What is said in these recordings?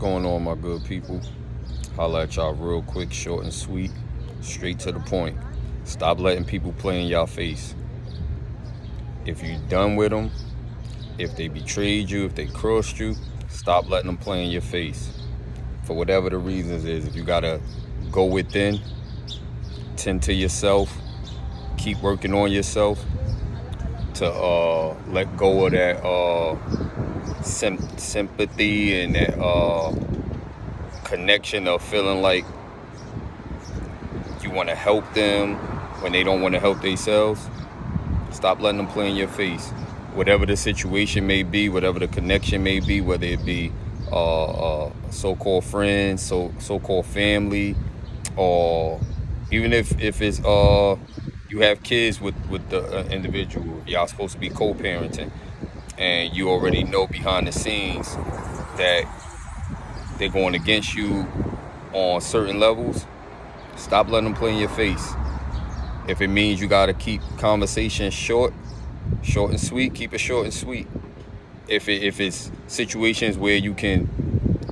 going on, my good people? Holla at y'all real quick, short and sweet, straight to the point. Stop letting people play in y'all face. If you done with them, if they betrayed you, if they crossed you, stop letting them play in your face. For whatever the reasons is, if you gotta go within, tend to yourself, keep working on yourself to let go of that sympathy and that connection of feeling like you want to help them when they don't want to help themselves. Stop letting them play in your face. Whatever the situation may be, whatever the connection may be, whether it be so-called friends, so-called family, or even if it's you have kids with the individual, y'all supposed to be co-parenting, and you already know behind the scenes that they're going against you on certain levels. Stop letting them play in your face. If it means you gotta keep conversations short and sweet, keep it short and sweet. If it's situations where you can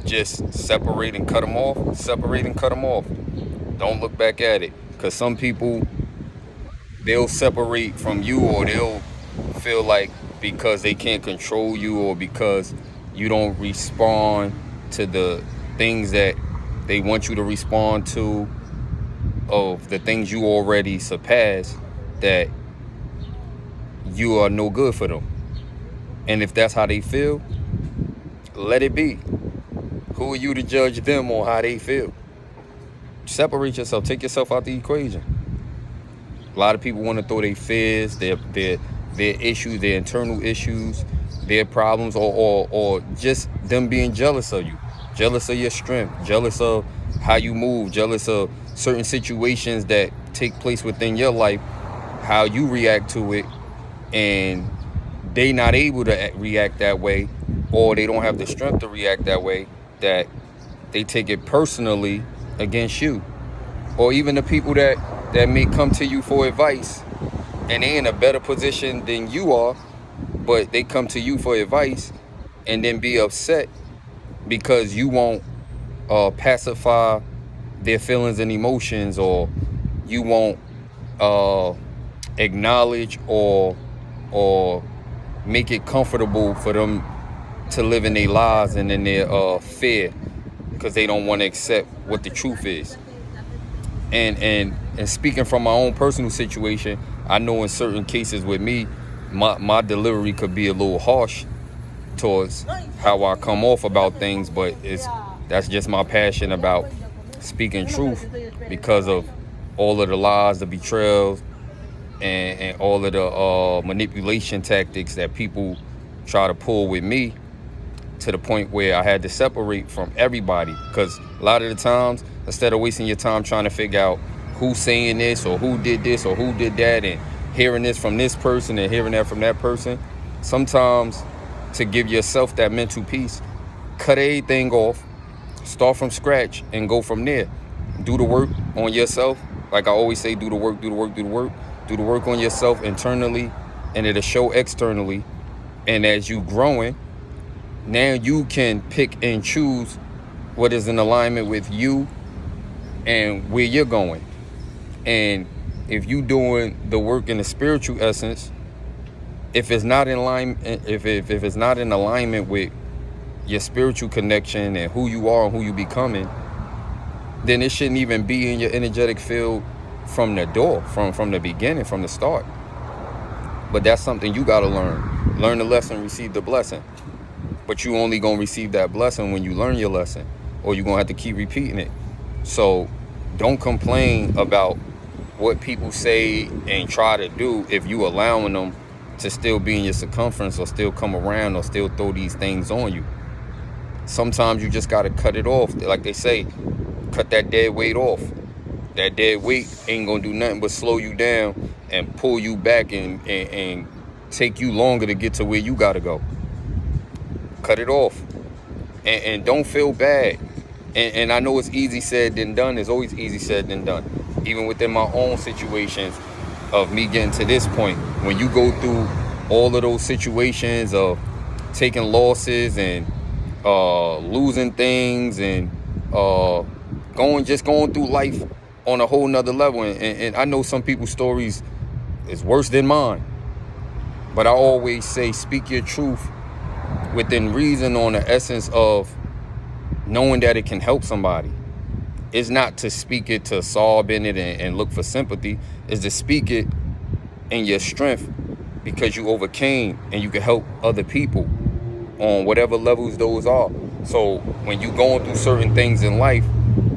just separate and cut them off, Don't look back at it, because some people, they'll separate from you, or they'll feel like because they can't control you, or because you don't respond to the things that they want you to respond to, of the things you already surpassed, that you are no good for them. And if that's how they feel, let it be. Who are you to judge them on how they feel? Separate yourself. Take yourself out the equation. A lot of people want to throw their fears, their issues, their internal issues, their problems, or just them being jealous of you, jealous of your strength, jealous of how you move, jealous of certain situations that take place within your life, how you react to it, and they not able to react that way, or they don't have the strength to react that way, that they take it personally against you. Or even the people that may come to you for advice, and they in a better position than you are, but they come to you for advice and then be upset because you won't pacify their feelings and emotions, or you won't acknowledge or make it comfortable for them to live in their lives and in their fear, because they don't want to accept what the truth is. And speaking from my own personal situation, I know in certain cases with me, my delivery could be a little harsh towards how I come off about things, but that's just my passion about speaking truth, because of all of the lies, the betrayals, and all of the manipulation tactics that people try to pull with me, to the point where I had to separate from everybody. Because a lot of the times, instead of wasting your time trying to figure out who's saying this or who did this or who did that, and hearing this from this person and hearing that from that person, sometimes to give yourself that mental peace, cut everything off, start from scratch, and go from there. Do the work on yourself. Like I always say, do the work on yourself internally, and it'll show externally. And as you growing, now you can pick and choose what is in alignment with you and where you're going. And if you doing the work in the spiritual essence, if it's not in line, if it's not in alignment with your spiritual connection and who you are and who you becoming, then it shouldn't even be in your energetic field from the door, from the beginning, from the start. But that's something you got to learn. Learn the lesson, receive the blessing. But you only going to receive that blessing when you learn your lesson, or you're going to have to keep repeating it. So don't complain about what people say and try to do if you allowing them to still be in your circumference, or still come around, or still throw these things on you. Sometimes you just got to cut it off. Like they say, cut that dead weight off. That dead weight ain't going to do nothing but slow you down and pull you back and take you longer to get to where you got to go. Cut it off. And don't feel bad. And I know it's easy said than done. It's always easy said than done. Even within my own situations of me getting to this point, when you go through all of those situations of taking losses and losing things and going through life on a whole nother level. And I know some people's stories is worse than mine, but I always say speak your truth within reason, on the essence of knowing that it can help somebody. It's not to speak it to sob in it and look for sympathy. It's to speak it in your strength because you overcame and you can help other people on whatever levels those are. So when you going through certain things in life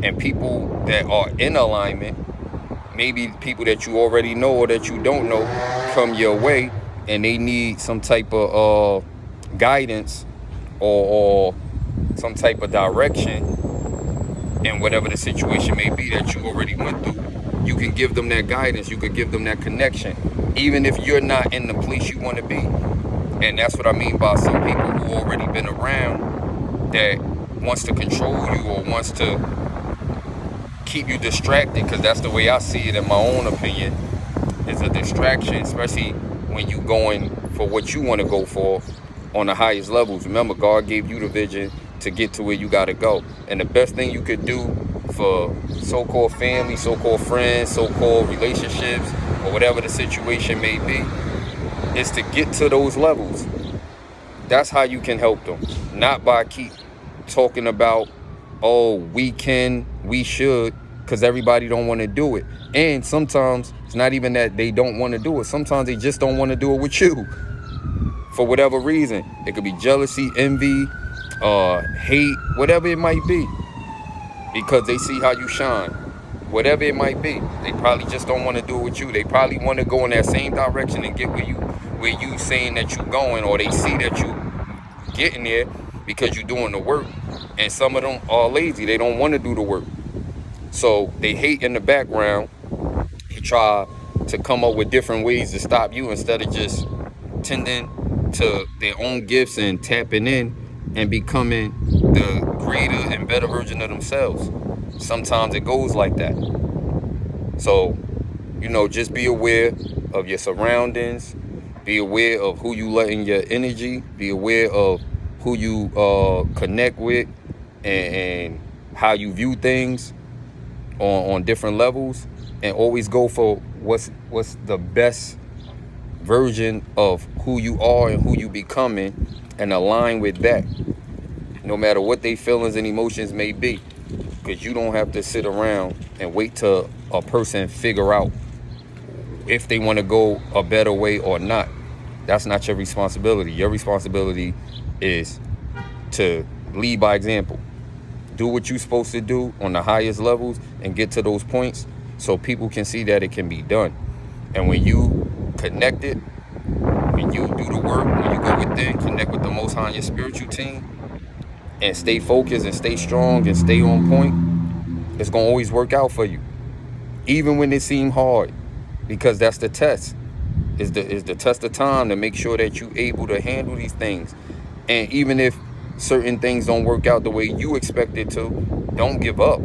and people that are in alignment, maybe people that you already know or that you don't know, come your way and they need some type of guidance or some type of direction in whatever the situation may be that you already went through, you can give them that guidance, you could give them that connection, even if you're not in the place you want to be. And that's what I mean by some people who already been around that wants to control you or wants to keep you distracted, because that's the way I see it in my own opinion, is a distraction, especially when you going for what you want to go for on the highest levels. Remember, God gave you the vision to get to where you got to go. And the best thing you could do for so-called family, so-called friends, so-called relationships, or whatever the situation may be, is to get to those levels. That's how you can help them. Not by keep talking about, oh, we can, we should, because everybody don't want to do it. And sometimes it's not even that they don't want to do it. Sometimes they just don't want to do it with you for whatever reason. It could be jealousy, envy, hate, whatever it might be, because they see how you shine. Whatever it might be, they probably just don't want to do it with you. They probably want to go in that same direction and get where you saying that you going, or they see that you getting there because you're doing the work. And some of them are lazy. They don't want to do the work. So they hate in the background. They try to come up with different ways to stop you instead of just tending to their own gifts and tapping in and becoming the greater and better version of themselves. Sometimes it goes like that. So, just be aware of your surroundings. Be aware of who you let in your energy. Be aware of who you connect with and how you view things on different levels. And always go for what's the best version of who you are and who you becoming, and align with that, no matter what their feelings and emotions may be. Because you don't have to sit around and wait till a person figure out if they want to go a better way or not. That's not your responsibility. Your responsibility is to lead by example. Do what you're supposed to do on the highest levels and get to those points so people can see that it can be done. And when you connect it, when you do the work, when you go within, connect with the Most High and your spiritual team, and stay focused and stay strong and stay on point, it's going to always work out for you. Even when it seems hard, because that's the test. Is the test of time to make sure that you're able to handle these things. And even if certain things don't work out the way you expect it to, don't give up.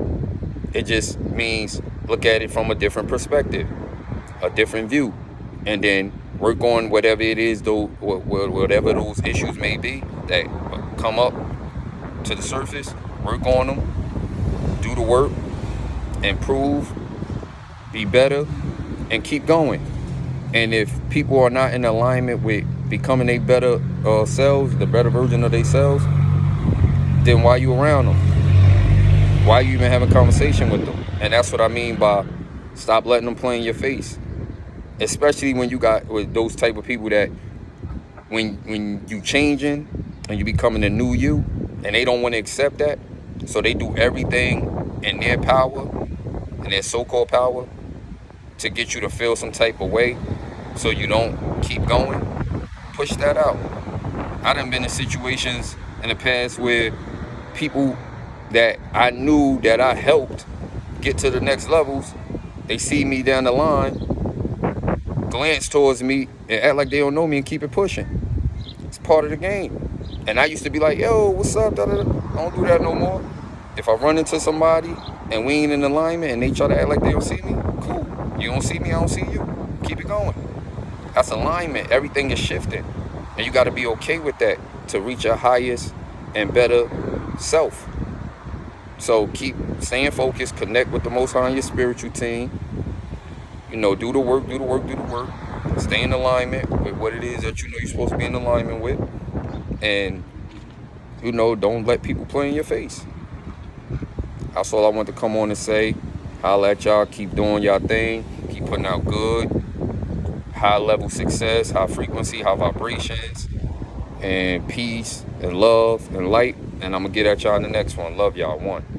It just means look at it from a different perspective, a different view, and then work on whatever it is, though, whatever those issues may be that come up to the surface. Work on them, do the work, improve, be better, and keep going. And if people are not in alignment with becoming a better selves, the better version of themselves, then why are you around them? Why are you even having a conversation with them? And that's what I mean by stop letting them play in your face. Especially when you got with those type of people that when you changing and you becoming a new you, and they don't want to accept that, so they do everything in their power, in their so-called power, to get you to feel some type of way so you don't keep going. Push that out. I done been in situations in the past where people that I knew that I helped get to the next levels, they see me down the line, glance towards me and act like they don't know me and keep it pushing. It's part of the game. And I used to be like, yo, what's up? Da-da-da. I don't do that no more. If I run into somebody and we ain't in alignment and they try to act like they don't see me, cool. You don't see me, I don't see you. Keep it going. That's alignment. Everything is shifting. And you got to be okay with that to reach your highest and better self. So keep staying focused, connect with the Most High and your spiritual team. You know, do the work, do the work, do the work. Stay in alignment with what it is that you know you're supposed to be in alignment with. And, you know, don't let people play in your face. That's all I want to come on and say. Holla at y'all. Keep doing y'all thing. Keep putting out good, high level success, high frequency, high vibrations, and peace and love and light. And I'm going to get at y'all in the next one. Love y'all. One.